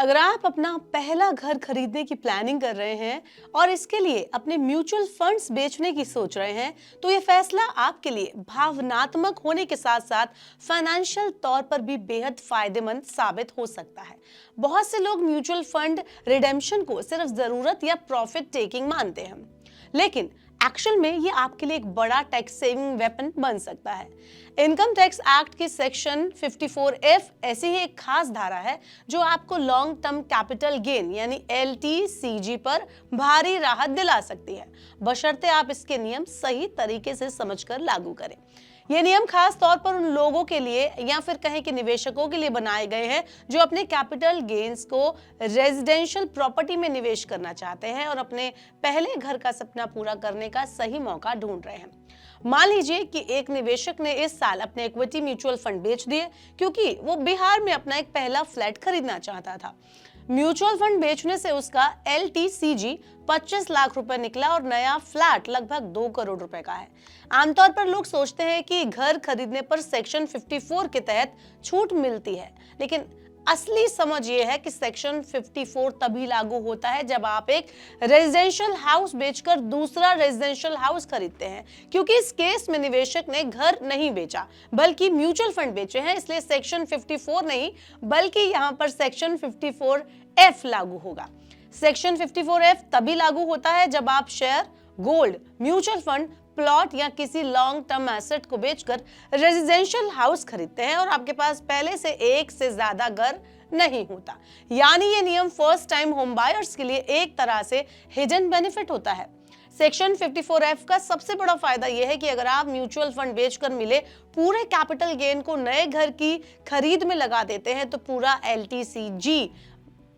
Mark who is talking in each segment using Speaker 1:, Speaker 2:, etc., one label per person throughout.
Speaker 1: अगर आप अपना पहला घर खरीदने की प्लानिंग कर रहे हैं और इसके लिए अपने म्यूचुअल फंड्स बेचने की सोच रहे हैं, तो ये फैसला आपके लिए भावनात्मक होने के साथ साथ फाइनेंशियल तौर पर भी बेहद फायदेमंद साबित हो सकता है। बहुत से लोग म्यूचुअल फंड रिडेम्पशन को सिर्फ जरूरत या प्रॉफिट टेकिंग मानते हैं, लेकिन एक्चुअल में ये आपके लिए एक बड़ा टैक्स सेविंग वेपन बन सकता है। इनकम टैक्स एक्ट की सेक्शन 54F ऐसी ही एक खास धारा है जो आपको लॉन्ग टर्म कैपिटल गेन यानी LTCG पर भारी राहत दिला सकती है, बशर्ते आप इसके नियम सही तरीके से समझकर लागू करें। ये नियम खास तौर पर उन लोगों के लिए या फिर कहें कि निवेशकों के लिए बनाए गए हैं जो अपने कैपिटल गेन्स को रेजिडेंशियल प्रॉपर्टी में निवेश करना चाहते हैं और अपने पहले घर का सपना पूरा करने का सही मौका ढूंढ रहे हैं। मान लीजिए कि एक निवेशक ने इस साल अपने इक्विटी म्यूचुअल फंड बेच दिए क्योंकि वो बिहार में अपना एक पहला फ्लैट खरीदना चाहता था। म्यूचुअल फंड बेचने से उसका LTCG 25 लाख रुपए निकला और नया फ्लैट लगभग 2 करोड़ रुपए का है। आमतौर पर लोग सोचते हैं कि घर खरीदने पर सेक्शन 54 के तहत छूट मिलती है, लेकिन असली समझ ये है कि सेक्शन 54 तभी लागू होता है जब आप एक रेजिडेंशियल हाउस बेचकर दूसरा रेजिडेंशियल हाउस खरीदते हैं, क्योंकि इस केस में निवेशक ने घर नहीं बेचा बल्कि म्यूचुअल फंड बेचे हैं। इसलिए सेक्शन 54 नहीं बल्कि यहाँ पर सेक्शन 54F लागू होगा। सेक्शन 54F तभी लागू होता है जब आप share, gold, mutual fund, plot या किसी लॉन्ग टर्म एसेट को बेचकर रेजिडेंशियल हाउस खरीदते हैं और आपके पास पहले से एक से ज्यादा घर नहीं होता। यानी ये नियम फर्स्ट टाइम होम बायर्स के लिए एक तरह से हिडन बेनिफिट होता है। सेक्शन 54F का सबसे बड़ा फायदा यह है कि अगर आप म्यूचुअल फंड बेचकर मिले पूरे कैपिटल गेन को नए घर की खरीद में लगा देते हैं तो पूरा LTCG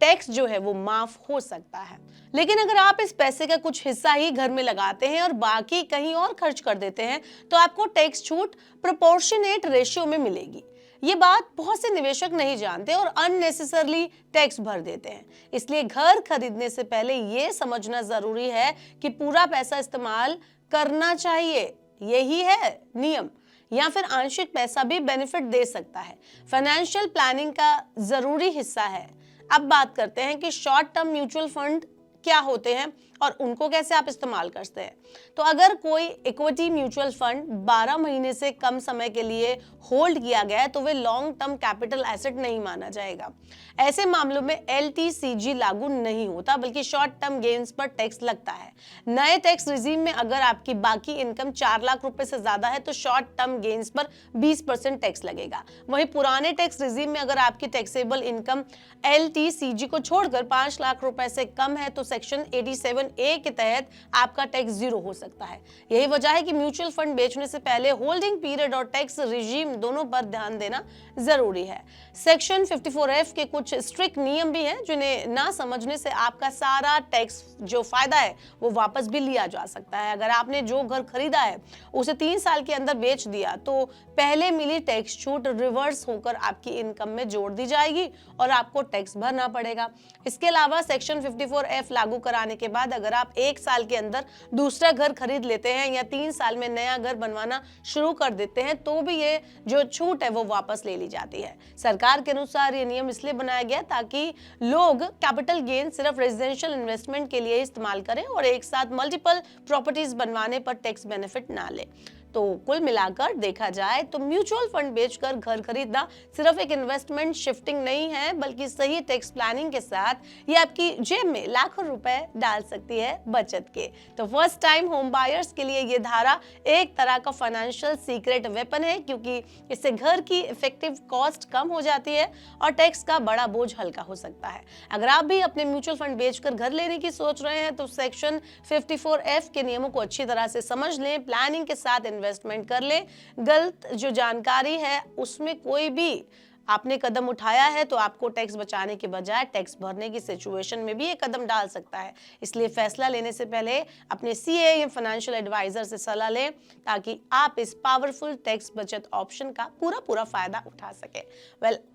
Speaker 1: टैक्स जो है वो माफ हो सकता है। लेकिन अगर आप इस पैसे का कुछ हिस्सा ही घर में लगाते हैं और बाकी कहीं और खर्च कर देते हैं तो आपको टैक्स छूट प्रोपोर्शनेट रेशियो में मिलेगी। ये बात बहुत से निवेशक नहीं जानते और अननेसेसरली टैक्स भर देते हैं। इसलिए घर खरीदने से पहले ये समझना जरूरी है कि पूरा पैसा इस्तेमाल करना चाहिए। यही है नियम, या फिर आंशिक पैसा भी बेनिफिट दे सकता है। फाइनेंशियल प्लानिंग का जरूरी हिस्सा है। अब बात करते हैं कि शॉर्ट टर्म म्यूचुअल फंड क्या होते हैं और उनको कैसे आप इस्तेमाल करते हैं। तो अगर कोई इक्विटी म्यूचुअल फंड 12 महीने से कम समय के लिए होल्ड किया गया है तो वे लॉन्ग टर्म कैपिटल एसेट नहीं माना जाएगा। ऐसे मामलों में LTCG लागू नहीं होता बल्कि शॉर्ट टर्म गेन्स पर टैक्स लगता है। नए टैक्स रिजीम में अगर आपकी बाकी इनकम 4 लाख रुपए से ज्यादा है तो शॉर्ट टर्म गेन्स पर 20% टैक्स लगेगा। वहीं पुराने टैक्स रिजीम में अगर आपकी टैक्सेबल इनकम LTCG को छोड़कर 5 लाख रुपए से कम है तो सेक्शन 87A के तहत आपका टैक्स जीरो हो सकता है। यही वजह है कि म्यूचुअल फंड बेचने से पहले होल्डिंग पीरियड और टैक्स रिजीम दोनों पर ध्यान देना जरूरी है। सेक्शन 54F के कुछ स्ट्रिक्ट नियम भी हैं जिन्हें ना समझने से आपका सारा टैक्स जो फायदा है वो वापस भी लिया जा सकता है। अगर आपने जो घर खरीदा है उसे 3 साल के अंदर बेच दिया तो पहले मिली टैक्स छूट रिवर्स होकर आपकी इनकम में जोड़ दी जाएगी और आपको टैक्स भरना पड़ेगा। इसके अलावा सेक्शन 54F लागू कराने के बाद अगर आप 1 साल के अंदर दूसरा घर खरीद लेते हैं या 3 साल में नया घर बनवाना शुरू कर देते हैं तो भी ये जो छूट है वो वापस ले ली जाती है। सरकार के अनुसार ये नियम इसलिए बनाया गया ताकि लोग कैपिटल गेन सिर्फ रेजिडेंशियल इन्वेस्टमेंट के लिए इस्तेमाल करें और एक साथ मल्टीपल प्रॉपर्टीज बनवाने पर टैक्स बेनिफिट ना ले। तो कुल मिलाकर देखा जाए तो म्यूचुअल फंड बेचकर घर खरीदना सिर्फ एक इन्वेस्टमेंट शिफ्टिंग नहीं है बल्कि सही टैक्स प्लानिंग के साथ ये आपकी जेब में लाखों रुपए डाल सकती है बचत के। तो फर्स्ट टाइम होम बायर्स के लिए ये धारा एक तरह का फाइनेंशियल सीक्रेट वेपन है, क्योंकि इससे घर की इफेक्टिव कॉस्ट कम हो जाती है और टैक्स का बड़ा बोझ हल्का हो सकता है। अगर आप भी अपने म्यूचुअल फंड बेचकर घर लेने की सोच रहे हैं तो सेक्शन 54F के नियमों को अच्छी तरह से समझ लें, प्लानिंग के साथ इन्वेस्टमेंट कर ले। गलत जो जानकारी है उसमें कोई भी आपने कदम उठाया है तो आपको टैक्स बचाने के बजाय टैक्स भरने की सिचुएशन में भी एक कदम डाल सकता है। इसलिए फैसला लेने से पहले अपने CA या फाइनेंशियल एडवाइजर से सलाह लें ताकि आप इस पावरफुल टैक्स बचत ऑप्शन का पूरा फायदा उठा सके।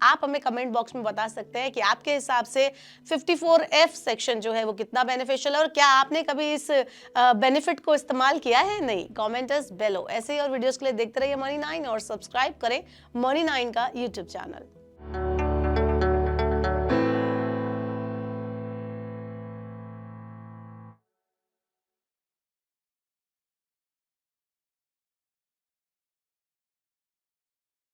Speaker 1: आप हमें कमेंट बॉक्स में बता सकते हैं कि आपके हिसाब से 54F सेक्शन जो है वो कितना बेनिफिशियल है और क्या आपने कभी इस बेनिफिट को इस्तेमाल किया है। नहीं, कॉमेंटर्स बेलो। ऐसे ही और वीडियोस के लिए देखते रहिए Money9 और सब्सक्राइब करें Money9 का यूट्यूब चैनल।